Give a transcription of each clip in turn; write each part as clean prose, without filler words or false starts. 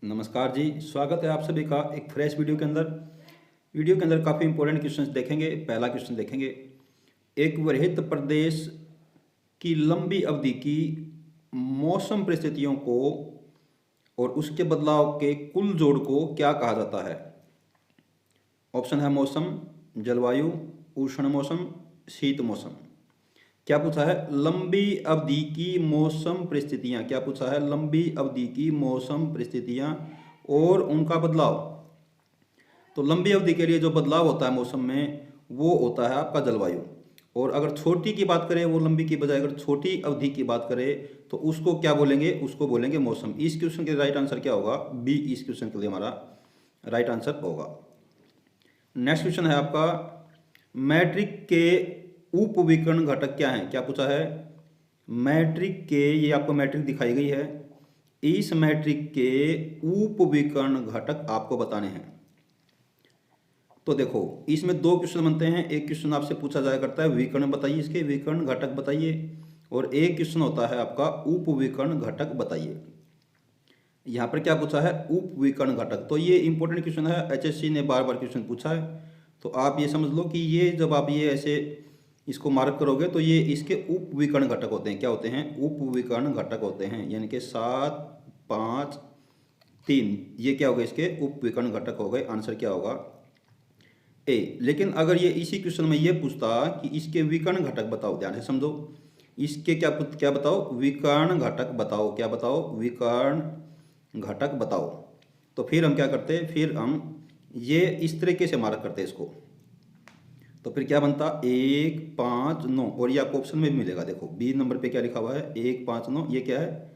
नमस्कार जी, स्वागत है आप सभी का एक फ्रेश वीडियो के अंदर काफ़ी इंपॉर्टेंट क्वेश्चंस देखेंगे। पहला क्वेश्चन देखेंगे, एक वृहत प्रदेश की लंबी अवधि की मौसम परिस्थितियों को और उसके बदलाव के कुल जोड़ को क्या कहा जाता है? ऑप्शन है मौसम, जलवायु, उष्ण मौसम, शीत मौसम। क्या पूछा है? लंबी अवधि की मौसम परिस्थितियां। क्या पूछा है? लंबी अवधि की मौसम परिस्थितियां और उनका बदलाव। तो लंबी अवधि के लिए जो बदलाव होता है मौसम में वो होता है आपका जलवायु। और अगर छोटी की बात करें, वो लंबी की बजाय अगर छोटी अवधि की बात करें तो उसको क्या बोलेंगे? उसको बोलेंगे मौसम। इस क्वेश्चन के राइट आंसर क्या होगा? बी इस क्वेश्चन के लिए हमारा राइट आंसर होगा। नेक्स्ट क्वेश्चन है आपका, मैट्रिक के उपविकर्ण घटक क्या हैं? क्या पूछा है? मैट्रिक के, ये आपको मैट्रिक दिखाई गई है, इस मैट्रिक के उपविकर्ण घटक आपको बताने हैं। तो देखो, इसमें दो क्वेश्चन बनते हैं। एक क्वेश्चन आपसे पूछा जाया करता है विकर्ण बताइए, इसके विकर्ण घटक बताइए, और एक क्वेश्चन होता है आपका उपविकर्ण घटक बताइए। यहाँ पर क्या पूछा है? उपविकर्ण घटक। तो ये इंपॉर्टेंट क्वेश्चन है, एचएससी ने बार बार क्वेश्चन पूछा है। तो आप ये समझ लो कि ये जब आप ये ऐसे इसको मार्क करोगे तो ये इसके उपविकर्ण घटक होते हैं। क्या होते हैं? उपविकर्ण घटक होते हैं, यानी कि 7, 5, 3, ये क्या हो गए? इसके उपविकर्ण घटक हो गए। आंसर क्या होगा? ए। लेकिन अगर ये इसी क्वेश्चन में ये पूछता कि इसके विकर्ण घटक बताओ, ध्यान से समझो, इसके क्या बताओ? विकर्ण घटक बताओ। क्या बताओ? विकर्ण घटक बताओ। तो फिर हम क्या करते? फिर हम ये इस तरीके से मार्क करते इसको। तो फिर क्या बनता? 1, 5, 9, और ये आपको ऑप्शन में भी मिलेगा। देखो बी नंबर पे क्या लिखा हुआ है? 1, 5, 9। ये क्या है?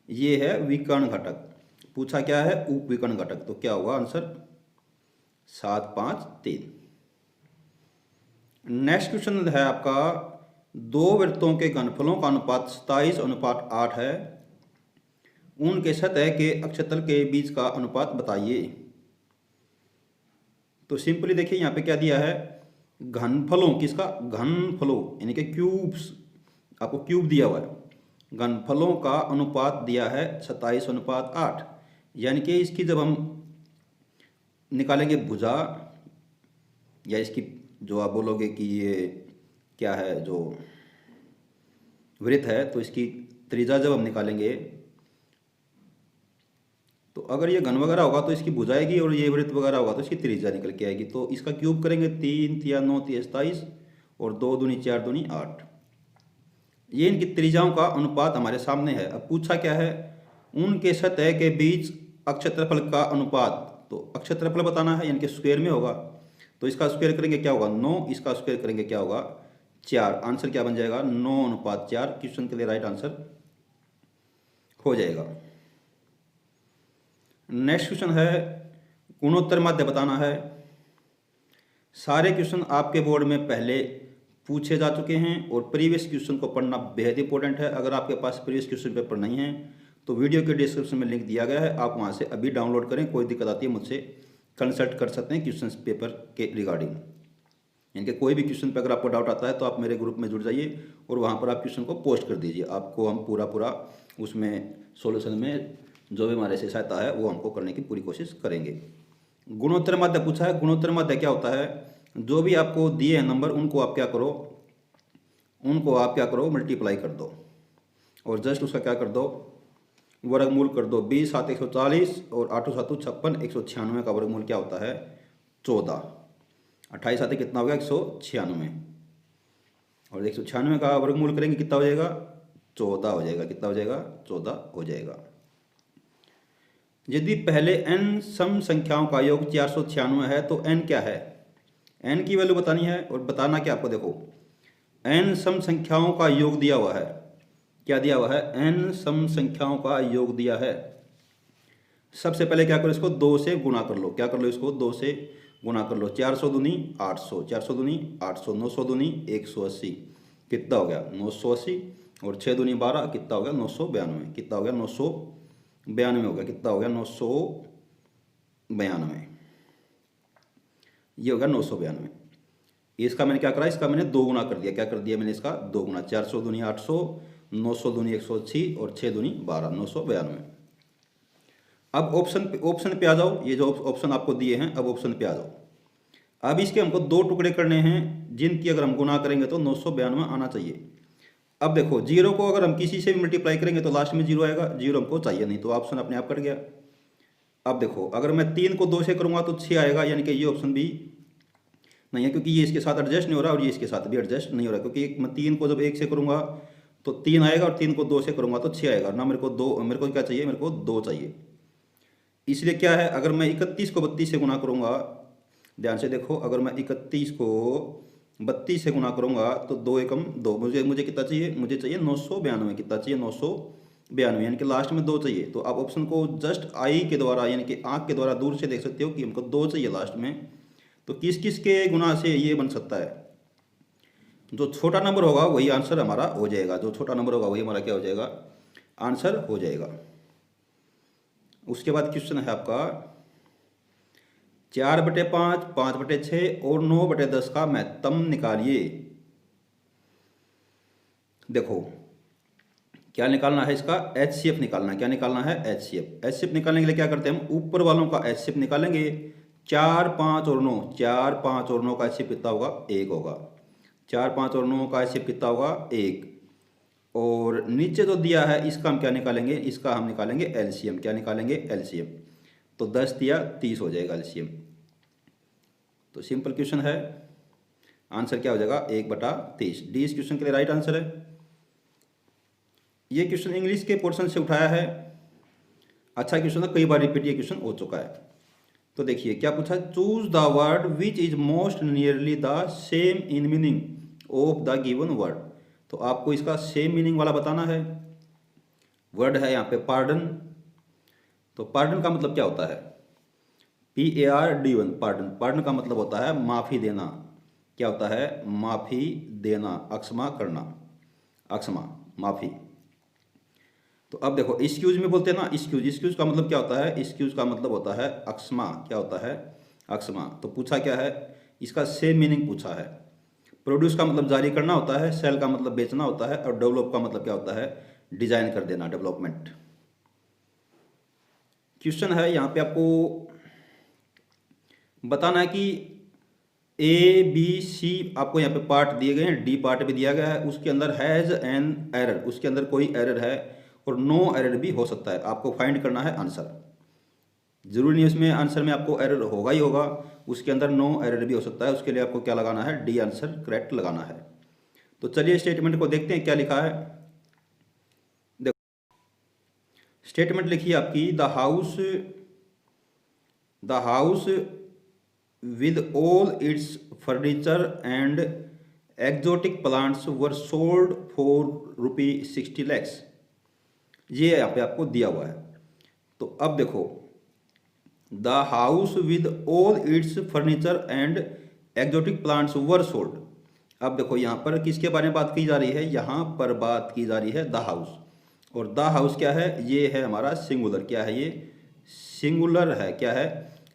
ये है विकर्ण घटक। पूछा क्या है? उपविकर्ण घटक। तो क्या होगा आंसर? 7, 5, 3। नेक्स्ट क्वेश्चन है आपका, दो वृत्तों के घनफलों का अनुपात 27:8 है, उनके सतह के अक्षतल के बीच का अनुपात बताइए। तो सिंपली देखिए यहाँ पे क्या दिया है? घनफलों, किसका? घनफलों यानी कि क्यूब्स, आपको क्यूब दिया हुआ है। घनफलों का अनुपात दिया है 27:8, यानी कि इसकी जब हम निकालेंगे भुजा, या इसकी जो आप बोलोगे कि ये क्या है, जो वृत्त है, तो इसकी त्रिज्या जब हम निकालेंगे, तो अगर ये घन वगैरह होगा तो इसकी भुजा आएगी, और ये वृत्त वगैरह होगा तो इसकी त्रिज्या निकल के आएगी। तो इसका क्यूब करेंगे, 3 3 9 27, और 2 दूनी 4 दूनी 8। ये इनकी त्रिज्याओं का अनुपात हमारे सामने है। अब पूछा क्या है? उनके सतह के बीच अक्षेत्रफल का अनुपात। तो अक्षेत्रफल बताना है, यानी कि स्क्वायर में होगा। तो इसका स्क्वायर करेंगे क्या होगा? 9। इसका स्क्वायर करेंगे क्या होगा? 4। आंसर क्या बन जाएगा? 9:4। क्वेश्चन के लिए राइट आंसर हो जाएगा। नेक्स्ट क्वेश्चन है, गुणोत्तर माध्य बताना है। सारे क्वेश्चन आपके बोर्ड में पहले पूछे जा चुके हैं, और प्रीवियस क्वेश्चन को पढ़ना बेहद इंपॉर्टेंट है। अगर आपके पास प्रीवियस क्वेश्चन पेपर नहीं है तो वीडियो के डिस्क्रिप्शन में लिंक दिया गया है, आप वहां से अभी डाउनलोड करें। कोई दिक्कत आती है मुझसे कंसल्ट कर सकते हैं क्वेश्चन पेपर के रिगार्डिंग। यानी कि कोई भी क्वेश्चन पर अगर आपको डाउट आता है तो आप मेरे ग्रुप में जुड़ जाइए, और वहाँ पर आप क्वेश्चन को पोस्ट कर दीजिए। आपको हम पूरा उसमें सॉल्यूशन में जो भी हमारे से सहायता है वो हमको करने की पूरी कोशिश करेंगे। गुणोत्तर माध्य पूछा है। गुणोत्तर माध्य क्या होता है? जो भी आपको दिए हैं नंबर, उनको आप क्या करो? मल्टीप्लाई कर दो, और जस्ट उसका क्या कर दो? वर्गमूल कर दो। 20 7 140, और 8 7 56, 196 का वर्गमूल क्या होता है? 14। 28 7 कितना हो गया? 196, और 196 का वर्गमूल करेंगे कितना हो जाएगा? 14 हो जाएगा। कितना हो जाएगा? 14 हो जाएगा। यदि पहले n सम संख्याओं का योग 496 है तो n क्या है? n की वैल्यू बतानी है, और बताना क्या आपको? देखो, n सम संख्याओं का योग दिया हुआ है। क्या दिया हुआ है? n सम संख्याओं का योग दिया है। सबसे पहले क्या करो? इसको 2 से गुणा कर लो। क्या कर लो? इसको 2 से गुणा कर लो। 400 दूनी 800, 400 दूनी 800, 900 दूनी 180, कितना हो गया? 980, और 6 दूनी 12, कितना हो गया? 992। कितना हो गया? 992 हो गया। कितना हो गया? 992। ये हो गया 992। इसका मैंने क्या करा? इसका मैंने 2 गुना कर दिया। क्या कर दिया मैंने? इसका 2 गुना। 400 दूनी 800, 900 दूनी 180, और 6 दूनी 12, 992। अब ऑप्शन पे आ जाओ, ये जो ऑप्शन आपको दिए हैं अब ऑप्शन पे आ जाओ। अब इसके हमको दो टुकड़े करने हैं जिनकी अगर हम गुना करेंगे तो 992 आना चाहिए। अब देखो जीरो को अगर हम किसी से भी मल्टीप्लाई करेंगे तो लास्ट में जीरो आएगा, जीरो हमको चाहिए नहीं तो ऑप्शन अपने आप कट गया। अब देखो अगर मैं 3 को 2 से करूँगा तो 6 आएगा, यानी कि ये ऑप्शन भी नहीं है क्योंकि ये इसके साथ एडजस्ट नहीं हो रहा और ये इसके साथ भी एडजस्ट नहीं हो रहा, क्योंकि मैं 3 को जब 1 से करूँगा तो 3 आएगा और 3 को 2 से करूँगा तो 6 आएगा ना। मेरे को क्या चाहिए, मेरे को 2 चाहिए। इसलिए क्या है, अगर मैं 31 को 32 से गुना करूँगा, ध्यान से देखो, अगर मैं 31 को 32 से गुना करूँगा तो 2 एकम 2, मुझे कितना चाहिए, मुझे चाहिए 992। कितना चाहिए, 992, यानी कि लास्ट में 2 चाहिए। तो आप ऑप्शन को जस्ट आई के द्वारा यानी कि आँख के द्वारा दूर से देख सकते हो कि हमको 2 चाहिए लास्ट में। तो किस किस के गुना से ये बन सकता है, जो छोटा नंबर होगा वही आंसर हमारा हो जाएगा, जो छोटा नंबर होगा वही हमारा क्या हो जाएगा, आंसर हो जाएगा। उसके बाद क्वेश्चन है आपका 4/5, 5/6 और 9/10 का महत्तम निकालिए। देखो क्या निकालना है, इसका HCF निकालना है। क्या निकालना है, HCF निकालने के लिए क्या करते हैं हम, ऊपर वालों का HCF निकालेंगे। 4, 5 और 9, 4, 5 और 9 का HCF कितना होगा, 1 होगा। 4, 5 और 9 का HCF कितना होगा, 1। और नीचे जो दिया है इसका हम क्या निकालेंगे, इसका हम निकालेंगे LCM। क्या निकालेंगे, LCM। तो 10 दिया 30 हो जाएगा LCM। तो सिंपल क्वेश्चन है, आंसर क्या हो जाएगा, 1/30। डी इस क्वेश्चन के लिए राइट आंसर है। ये क्वेश्चन इंग्लिश के पोर्शन से उठाया है, अच्छा क्वेश्चन है, कई बार रिपीट ये क्वेश्चन हो चुका है। तो देखिए क्या पूछा, choose the word which is most nearly the same in meaning of the given word. तो आपको इसका सेम मीनिंग वाला बताना है। वर्ड है यहाँ पे पार्डन। तो पार्डन का मतलब क्या होता है, PARDN, पार्डन। पार्डन का मतलब होता है माफ़ी देना। क्या होता है, माफ़ी देना, अक्षमा करना, अक्षमा, माफ़ी। तो अब देखो एक्सक्यूज में बोलते हैं ना, एक्सक्यूज का मतलब क्या होता है, एक्सक्यूज का मतलब होता है अक्षमा। क्या होता है, अक्षमा। तो पूछा क्या है, इसका सेम मीनिंग पूछा है। प्रोड्यूस का मतलब जारी करना होता है, सेल का मतलब बेचना होता है, और डेवलप का मतलब क्या होता है, डिजाइन कर देना, डेवलपमेंट। क्वेश्चन है यहाँ पे आपको बताना है कि ABC आपको यहाँ पे पार्ट दिए गए हैं, डी पार्ट भी दिया गया है, उसके अंदर हैज़ एन एरर, उसके अंदर कोई एरर है और नो एरर भी हो सकता है। आपको फाइंड करना है आंसर। जरूरी नहीं इसमें आंसर में आपको एरर होगा ही होगा, उसके अंदर नो एरर भी हो सकता है। उसके लिए आपको क्या लगाना है, डी आंसर करेक्ट लगाना है। तो चलिए स्टेटमेंट को देखते हैं क्या लिखा है। देखो स्टेटमेंट लिखी है आपकी, the house with all its furniture and exotic plants were sold for ₹60 lakhs। ये यहाँ पे आपको दिया हुआ है। तो अब देखो the house with all it's furniture and exotic plants were sold. अब देखो यहाँ पर किसके बारे में बात की जा रही है, यहाँ पर बात की जा रही है द हाउस। और द हाउस क्या है, ये है हमारा सिंगुलर। क्या है ये, सिंगुलर है। क्या है,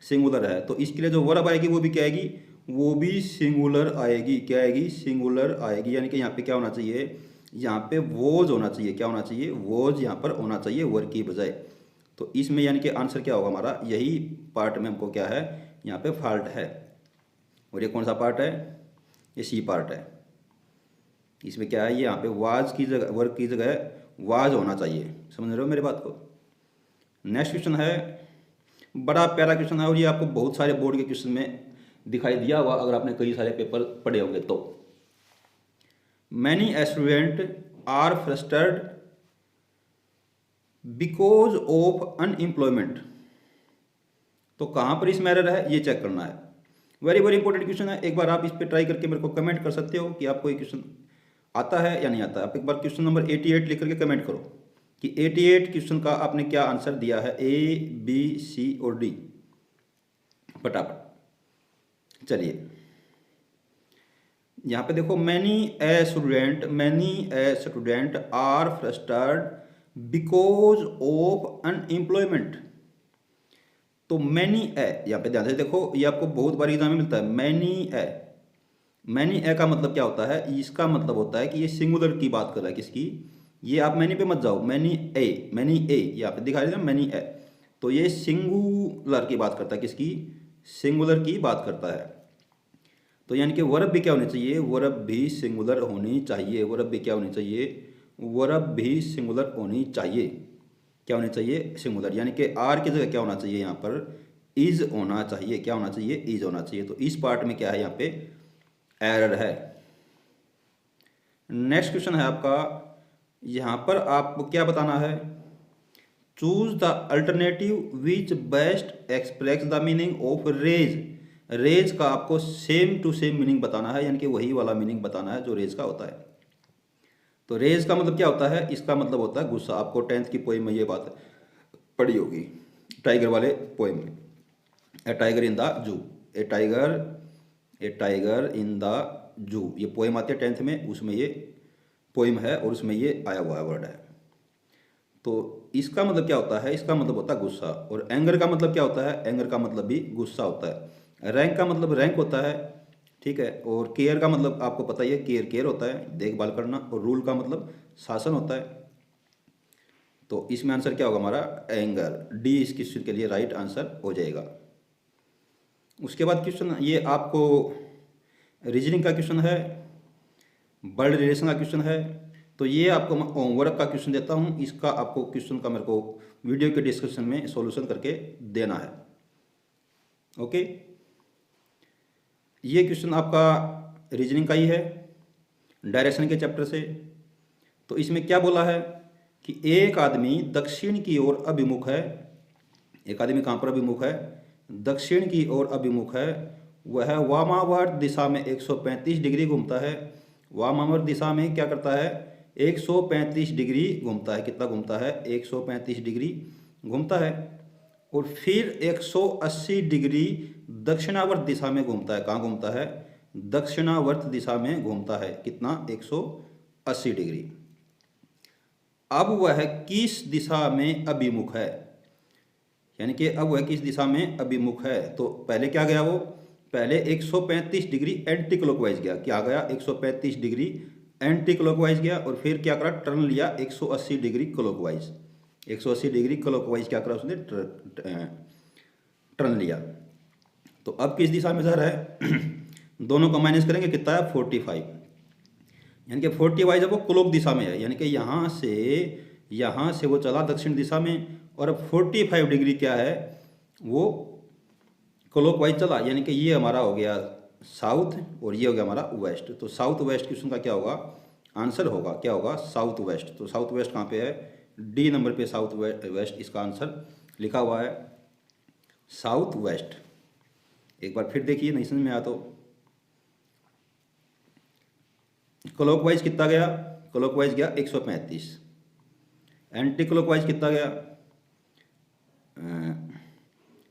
सिंगुलर है। तो इसके लिए जो वर्ब आएगी वो भी क्या आएगी, वो भी सिंगुलर आएगी। क्या आएगी, सिंगुलर आएगी। यानी कि यहाँ पे क्या होना चाहिए, यहाँ पे वोज होना चाहिए। क्या होना चाहिए, वोज यहाँ पर होना चाहिए वर्ब की बजाय। तो इसमें यानी कि आंसर क्या होगा हमारा, यही पार्ट में हमको क्या है, यहाँ पे फॉल्ट है। और ये कौन सा पार्ट है, ये सी पार्ट है। इसमें क्या है, ये यहाँ पे वाज की जगह, वर्ब की जगह वाज होना चाहिए। समझ रहे हो मेरी बात को। नेक्स्ट क्वेश्चन है, बड़ा प्यारा क्वेश्चन है और ये आपको बहुत सारे बोर्ड के क्वेश्चन में दिखाई दिया हुआ अगर आपने कई सारे पेपर पढ़े होंगे तो। Many student are frustrated because of unemployment. तो कहाँ पर इसमें एरर है ये चेक करना है। वेरी वेरी इंपॉर्टेंट क्वेश्चन है। एक बार आप इस पर ट्राई करके मेरे को कमेंट कर सकते हो कि आपको ये क्वेश्चन आता है या नहीं आता। आप एक बार क्वेश्चन नंबर 88 लिख करके कमेंट करो कि 88 क्वेश्चन का आपने क्या आंसर दिया है, A, B, C और D, फटाफट। चलिए यहाँ पे देखो, many a student are frustrated because of unemployment. तो मैनी ए, यहाँ पे ध्यान से देखो, ये आपको बहुत बार एग्जाम में मिलता है। मैनी ए का मतलब क्या होता है, इसका मतलब होता है कि ये सिंगुलर की बात कर रहा है। किसकी, ये आप मैनी पे मत जाओ, मैनी ए यहाँ पे दिखा रहे हैं मैनी ए। तो ये सिंगुलर की बात करता है, किसकी? सिंगुलर की बात करता है। तो यानी कि वर्ब भी क्या होनी चाहिए? वर्ब भी सिंगुलर होनी चाहिए। वर्ब भी क्या होनी चाहिए? वर्ब भी सिंगुलर होनी चाहिए। क्या होनी चाहिए? सिंगुलर। यानी कि आर की जगह क्या होना चाहिए? यहाँ पर इज होना चाहिए। क्या होना चाहिए? इज होना चाहिए। तो इस पार्ट में क्या है? यहाँ पे एरर है। नेक्स्ट क्वेश्चन है आपका, यहाँ पर आपको क्या बताना है? Choose the alternative which best express the meaning of rage. Rage का आपको सेम टू सेम मीनिंग बताना है, यानी कि वही वाला मीनिंग बताना है जो रेज का होता है। तो रेज का मतलब क्या होता है? इसका मतलब होता है गुस्सा। आपको 10th की पोएम में ये बात पढ़ी होगी, टाइगर वाले पोएम में, ए tiger in the zoo. A tiger in the zoo, ये पोएम आती है 10th में, उसमें ये पोएम है और उसमें ये आया हुआ वर्ड है। तो इसका मतलब क्या होता है? इसका मतलब होता है गुस्सा। और एंगर का मतलब क्या होता है? एंगर का मतलब भी गुस्सा होता है। रैंक का मतलब रैंक होता है, ठीक है। और केयर का मतलब आपको पता ही है, केयर होता है, देखभाल करना। और रूल का मतलब शासन होता है। तो इसमें आंसर क्या होगा हमारा? एंगर। डी इस क्वेश्चन के लिए राइट आंसर हो जाएगा। उसके बाद क्वेश्चन ये आपको रीजनिंग का क्वेश्चन है, वर्ड रिलेशन का क्वेश्चन है। तो ये आपको मैं होमवर्क का क्वेश्चन देता हूँ, इसका आपको क्वेश्चन का मेरे को वीडियो के डिस्क्रिप्शन में सॉल्यूशन करके देना है। ओके, ये क्वेश्चन आपका रीजनिंग का ही है, डायरेक्शन के चैप्टर से। तो इसमें क्या बोला है कि एक आदमी दक्षिण की ओर अभिमुख है। एक आदमी कहाँ पर अभिमुख है? दक्षिण की ओर अभिमुख है। वह वामावर्त दिशा में 135 डिग्री घूमता है। वामावर्त दिशा में क्या करता है? 135 डिग्री घूमता है। कितना घूमता है? 135 डिग्री घूमता है। और फिर 180 डिग्री दक्षिणावर्त दिशा में घूमता है। कहाँ घूमता है? दक्षिणावर्त दिशा में घूमता है। कितना? 180 डिग्री। अब वह किस दिशा में अभिमुख है? यानी कि अब वह किस दिशा में अभिमुख है? तो पहले क्या गया वो? पहले 135 डिग्री एंटी क्लॉकवाइज गया। क्या गया? 135 डिग्री एंटी क्लॉकवाइज गया। और फिर क्या करा? टर्न लिया 180 डिग्री क्लॉकवाइज। 180 डिग्री क्लॉकवाइज क्या करा उसने? टर्न लिया। तो अब किस दिशा में जा रहा है? दोनों को माइनस करेंगे, कितना है? 45। यानी कि 45 जब वो क्लॉक दिशा में है, यानी कि यहाँ से वो चला दक्षिण दिशा में। और अब 45 डिग्री क्या है? वो क्लॉकवाइज चला, यानी कि ये हमारा हो गया साउथ और ये हो गया हमारा वेस्ट। तो साउथ वेस्ट क्वेश्चन का क्या होगा? आंसर होगा, क्या होगा? South west. तो साउथ वेस्ट कहाँ पे है? डी नंबर पे साउथ वेस्ट इसका आंसर लिखा हुआ है, साउथ वेस्ट। एक बार फिर देखिए, नहीं समझ में आया तो क्लॉकवाइज कितना गया? क्लॉकवाइज गया 135। एंटी क्लॉकवाइज कितना गया?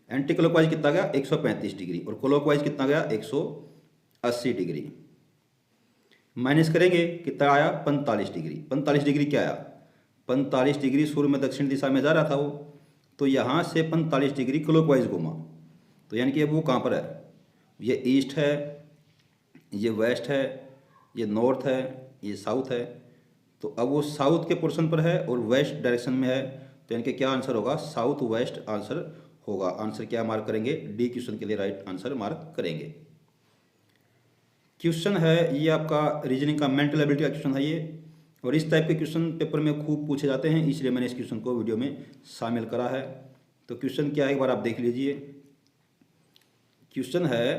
एंटी क्लॉकवाइज कितना गया? 135 डिग्री। और क्लॉकवाइज कितना गया? 180 डिग्री। माइनस करेंगे, कितना आया? 45 डिग्री। 45 डिग्री क्या आया? 45 डिग्री सूर्य में दक्षिण दिशा में जा रहा था वो, तो यहाँ से 45 डिग्री क्लॉकवाइज घूमा। तो यानी कि अब वो कहाँ पर है? ये ईस्ट है, ये वेस्ट है, ये नॉर्थ है, ये साउथ है। तो अब वो साउथ के पोर्शन पर है और वेस्ट डायरेक्शन में है। तो यानी कि क्या आंसर होगा? साउथ वेस्ट आंसर होगा। आंसर क्या मार्क करेंगे? डी क्वेश्चन के लिए राइट आंसर मार्क करेंगे। क्वेश्चन है ये आपका रीजनिंग का, मेंटल एबिलिटी का क्वेश्चन है ये। और इस टाइप के क्वेश्चन पेपर में खूब पूछे जाते हैं, इसलिए मैंने इस क्वेश्चन को वीडियो में शामिल करा है। तो क्वेश्चन क्या है, एक बार आप देख लीजिए। क्वेश्चन है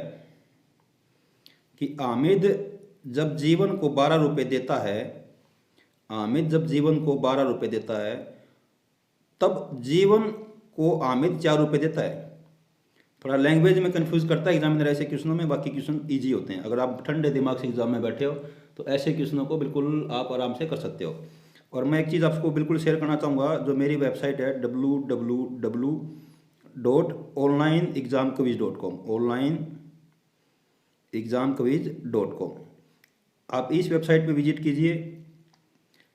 कि हामिद जब जीवन को 12 रुपये देता है, हामिद जब जीवन को 12 रुपये देता है, तब जीवन को हामिद 4 रुपये देता है। थोड़ा लैंग्वेज में कंफ्यूज करता है एग्जामिनर ऐसे क्वेश्चनों में, बाकी क्वेश्चन इजी होते हैं। अगर आप ठंडे दिमाग से एग्जाम में बैठे हो तो ऐसे क्वेश्चनों को बिल्कुल आप आराम से कर सकते हो। और मैं एक चीज़ आपको बिल्कुल शेयर करना चाहूँगा, जो मेरी वेबसाइट है www.onlineexamquiz.com, onlineexamquiz.com। आप इस वेबसाइट पे विजिट कीजिए।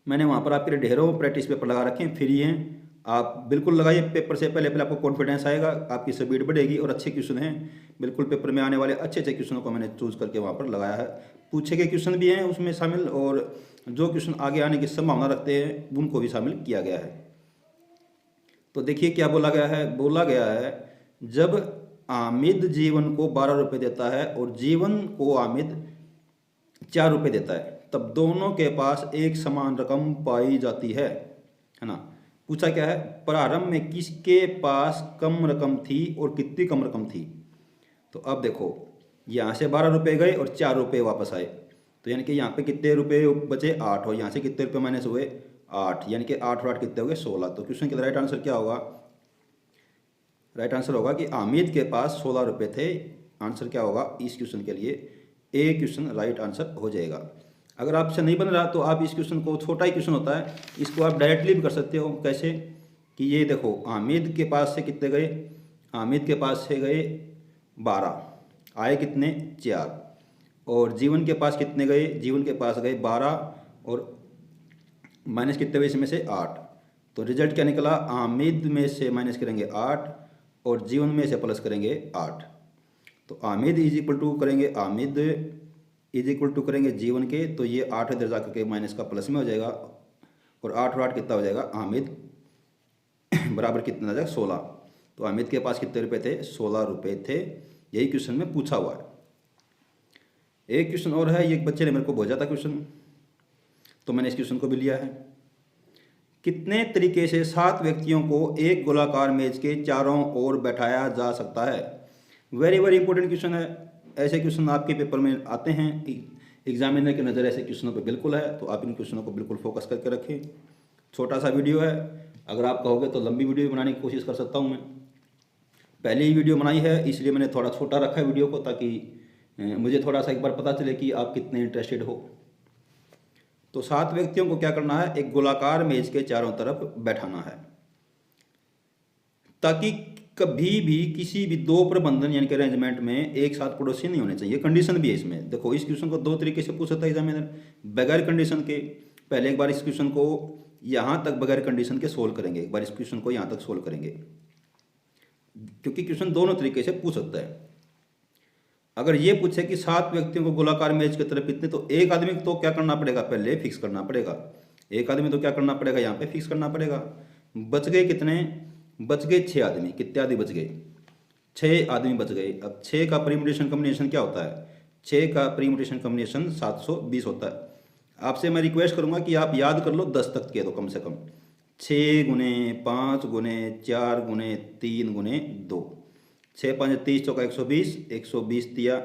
मैंने वहाँ पर आपके लिए ढेरों प्रैक्टिस पेपर लगा रखे हैं, फ्री हैं। आप बिल्कुल लगाइए पेपर से पहले आपको कॉन्फिडेंस आएगा, आपकी स्पीड बढ़ेगी। और अच्छे क्वेश्चन हैं, बिल्कुल पेपर में आने वाले अच्छे क्वेश्चनों को मैंने चूज करके वहाँ पर लगाया है। पूछे गए क्वेश्चन भी हैं उसमें शामिल, और जो क्वेश्चन आगे आने की संभावना रखते हैं उनको भी शामिल किया गया है। तो देखिए क्या बोला गया है जब आमिद जीवन को 12 रुपये देता है और जीवन को आमिद 4 रुपये देता है, तब दोनों के पास एक समान रकम पाई जाती है ना। पूछा क्या है, प्रारंभ में किसके पास कम रकम थी और कितनी कम रकम थी। तो अब देखो यहाँ से 12 रुपये गए और 4 रुपये वापस आए, तो यानी कि यहाँ पे कितने रुपये बचे 8, और यहाँ से कितने रुपये माइनस हुए 8, यानी कि 8 और 8 कितने हो गए 16। तो क्वेश्चन का राइट आंसर क्या होगा, राइट आंसर होगा कि आमिद के पास 16 रुपये थे। आंसर क्या होगा इस क्वेश्चन के लिए, ए क्वेश्चन राइट आंसर हो जाएगा। अगर आपसे नहीं बन रहा तो आप इस क्वेश्चन को, छोटा ही क्वेश्चन होता है, इसको आप डायरेक्टली भी कर सकते हो। कैसे कि ये देखो आमिद के पास से कितने गए, आमिद के पास से गए 12, आए कितने 4, और जीवन के पास कितने गए, जीवन के पास गए 12 और माइनस कितने हुए इसमें से 8। तो रिजल्ट क्या निकला, आमिद में से माइनस करेंगे 8 और जीवन में से प्लस करेंगे 8। तो आमिद इज इक्वल टू करेंगे, आमिद इज इक्वल टू करेंगे जीवन के, तो ये 8 इधर जा करके माइनस का प्लस में हो जाएगा, और 8 और 8 कितना हो जाएगा, आमिद बराबर कितना हो जाएगा 16। तो आमिद के पास कितने रुपए थे, 16 रुपये थे। यही क्वेश्चन में पूछा हुआ है। एक क्वेश्चन और है, ये बच्चे ने मेरे को भेजा था क्वेश्चन, तो मैंने इस क्वेश्चन को भी लिया है। कितने तरीके से 7 व्यक्तियों को एक गोलाकार मेज के चारों ओर बैठाया जा सकता है। वेरी वेरी इंपॉर्टेंट क्वेश्चन है। ऐसे क्वेश्चन आपके पेपर में आते हैं, एग्जामिनर की नज़र ऐसे क्वेश्चनों पर बिल्कुल है, तो आप इन क्वेश्चनों को बिल्कुल फोकस करके रखें। छोटा सा वीडियो है, अगर आप कहोगे तो लंबी वीडियो बनाने की कोशिश कर सकता हूँ मैं। पहले ही वीडियो बनाई है इसलिए मैंने थोड़ा छोटा रखा है वीडियो को, ताकि मुझे थोड़ा सा एक बार पता चले कि आप कितने इंटरेस्टेड हो। तो 7 व्यक्तियों को क्या करना है, एक गोलाकार मेज के चारों तरफ बैठाना है, ताकि कभी भी किसी भी 2 प्रबंधन यानी कि अरेंजमेंट में एक साथ पड़ोसी नहीं होने चाहिए। कंडीशन भी है इसमें। देखो इस क्वेश्चन को 2 तरीके से पूछ सकता है एग्जामिनर, बगैर कंडीशन के। पहले एक बार इस क्वेश्चन को यहाँ तक बगैर कंडीशन के सोल्व करेंगे, एक बार इस क्वेश्चन को यहाँ तक सोल्व करेंगे, क्योंकि क्वेश्चन दोनों तरीके से पूछ सकता है। अगर ये पूछे कि 7 व्यक्तियों को गोलाकार मेज की तरफ कितने, तो एक आदमी को तो क्या करना पड़ेगा, पहले फिक्स करना पड़ेगा। एक आदमी तो क्या करना पड़ेगा, यहाँ पे फिक्स करना पड़ेगा। बच गए कितने, बच गए 6 आदमी। कितने आदमी बच गए, 6 आदमी बच गए। अब 6 का परम्यूटेशन कॉम्बिनेशन क्या होता है, 6 का परम्यूटेशन कॉम्बिनेशन 720 होता है। आपसे मैं रिक्वेस्ट करूंगा कि आप याद कर लो 10 तक के, तो कम से कम 6 गुने 5 गुने 4 गुने 3 गुने 2, 6 5 30 चौका 120, 120 दिया,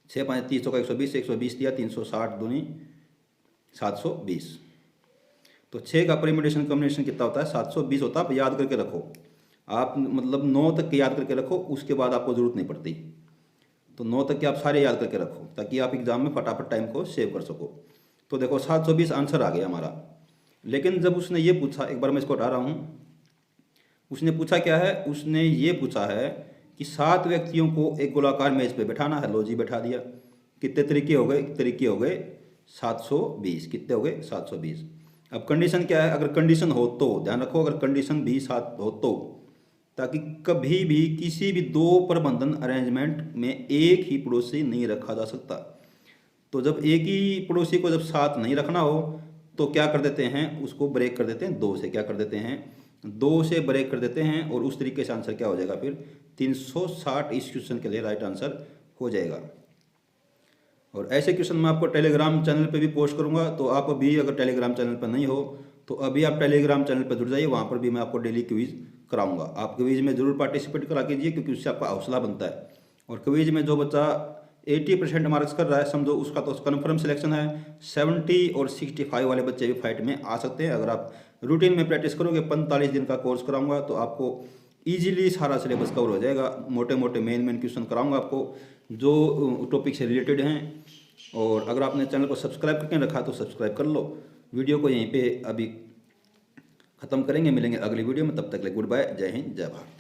6 5 30 चौका 120, 120 दिया, 360 दूनी 720। तो 6 का परम्यूटेशन कॉम्बिनेशन कितना होता है, 720 होता है। आप याद करके रखो, आप मतलब 9 तक के याद करके रखो, उसके बाद आपको ज़रूरत नहीं पड़ती। तो 9 तक के आप सारे याद करके रखो, ताकि आप एग्जाम में फटाफट टाइम को सेव कर सको। तो देखो 720 आंसर आ गया हमारा। लेकिन जब उसने ये पूछा, एक बार मैं इसको हटा रहा हूँ, उसने पूछा क्या है, उसने ये पूछा है कि 7 व्यक्तियों को एक गोलाकार मेज पे बैठाना है। लो जी बैठा दिया। कितने तरीके हो गए, तरीके हो गए 720। कितने हो गए 720। अब कंडीशन क्या है, अगर कंडीशन हो तो ध्यान रखो, अगर कंडीशन भी 7 हो तो, ताकि कभी भी किसी भी 2 प्रबंधन अरेंजमेंट में एक ही पड़ोसी नहीं रखा जा सकता। तो जब एक ही पड़ोसी को जब साथ नहीं रखना हो तो क्या कर देते हैं, उसको ब्रेक कर देते हैं 2 से। क्या कर देते हैं, 2 से ब्रेक कर देते हैं, और उस तरीके से आंसर क्या हो जाएगा फिर 360 इस क्वेश्चन के लिए राइट आंसर हो जाएगा। और ऐसे क्वेश्चन मैं आपको टेलीग्राम चैनल पे भी पोस्ट करूंगा, तो आप अभी अगर टेलीग्राम चैनल पर नहीं हो तो अभी आप टेलीग्राम चैनल पर जुड़ जाइए, वहाँ पर भी मैं आपको डेली क्विज कराऊंगा। आप क्विज में ज़रूर पार्टिसिपेट करा कीजिए, क्योंकि उससे आपका हौसला बनता है। और क्विज में जो बच्चा 80% मार्क्स कर रहा है, समझो उसका तो कन्फर्म सिलेक्शन है। 70 और 65 वाले बच्चे भी फाइट में आ सकते हैं। अगर आप रूटीन में प्रैक्टिस करोगे, 45 दिन का कोर्स कराऊंगा, तो आपको ईजिली सारा सिलेबस कवर हो जाएगा। मोटे मोटे मेन क्वेश्चन कराऊंगा आपको, जो टॉपिक से रिलेटेड हैं। और अगर आपने चैनल को सब्सक्राइब करके रखा तो सब्सक्राइब कर लो। वीडियो को यहीं पे अभी ख़त्म करेंगे, मिलेंगे अगली वीडियो में। तब तक के लिए गुड बाय, जय हिंद, जय भारत।